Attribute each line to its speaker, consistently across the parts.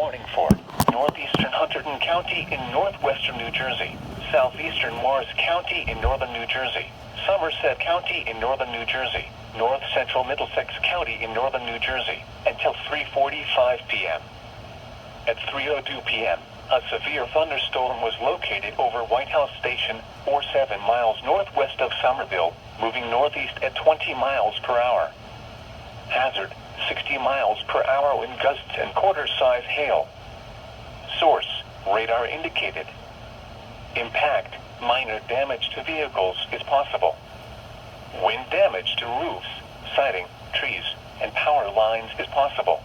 Speaker 1: warning for northeastern Hunterdon County in northwestern New Jersey, southeastern Morris County in northern New Jersey, Somerset County in northern New Jersey, north central Middlesex County in northern New Jersey, until 3:45 p.m. At 3:02 p.m., a severe thunderstorm was located over White House Station, or 7 miles northwest of Somerville, moving northeast at 20 miles per hour. Hazard, 60 miles per hour wind gusts and quarter-size hail. Source, radar indicated. Impact, minor damage to vehicles is possible. Wind damage to roofs, siding, trees, and power lines is possible.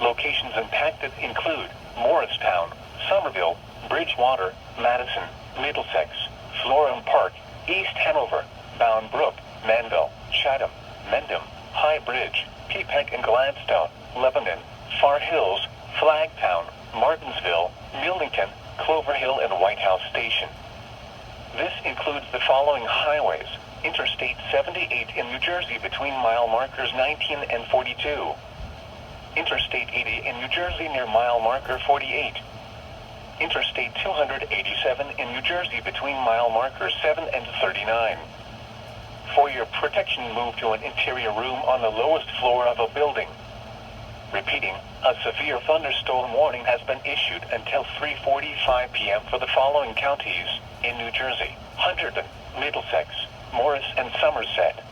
Speaker 1: Locations impacted include Morristown, Somerville, Bridgewater, Madison, Middlesex, Florham Park, East Hanover, Bound Brook, Manville, Chatham, Mendham, High Bridge, Peapack and Gladstone, Lebanon, Far Hills, Flagtown, Martinsville, Millington, Clover Hill and White House Station. This includes the following highways: Interstate 78 in New Jersey between mile markers 19 and 42. Interstate 80 in New Jersey near mile marker 48. Interstate 287 in New Jersey between mile markers 7 and 39. For your protection, move to an interior room on the lowest floor of a building. Repeating, a severe thunderstorm warning has been issued until 3:45 p.m. for the following counties in New Jersey: Hunterdon, Middlesex, Morris and Somerset.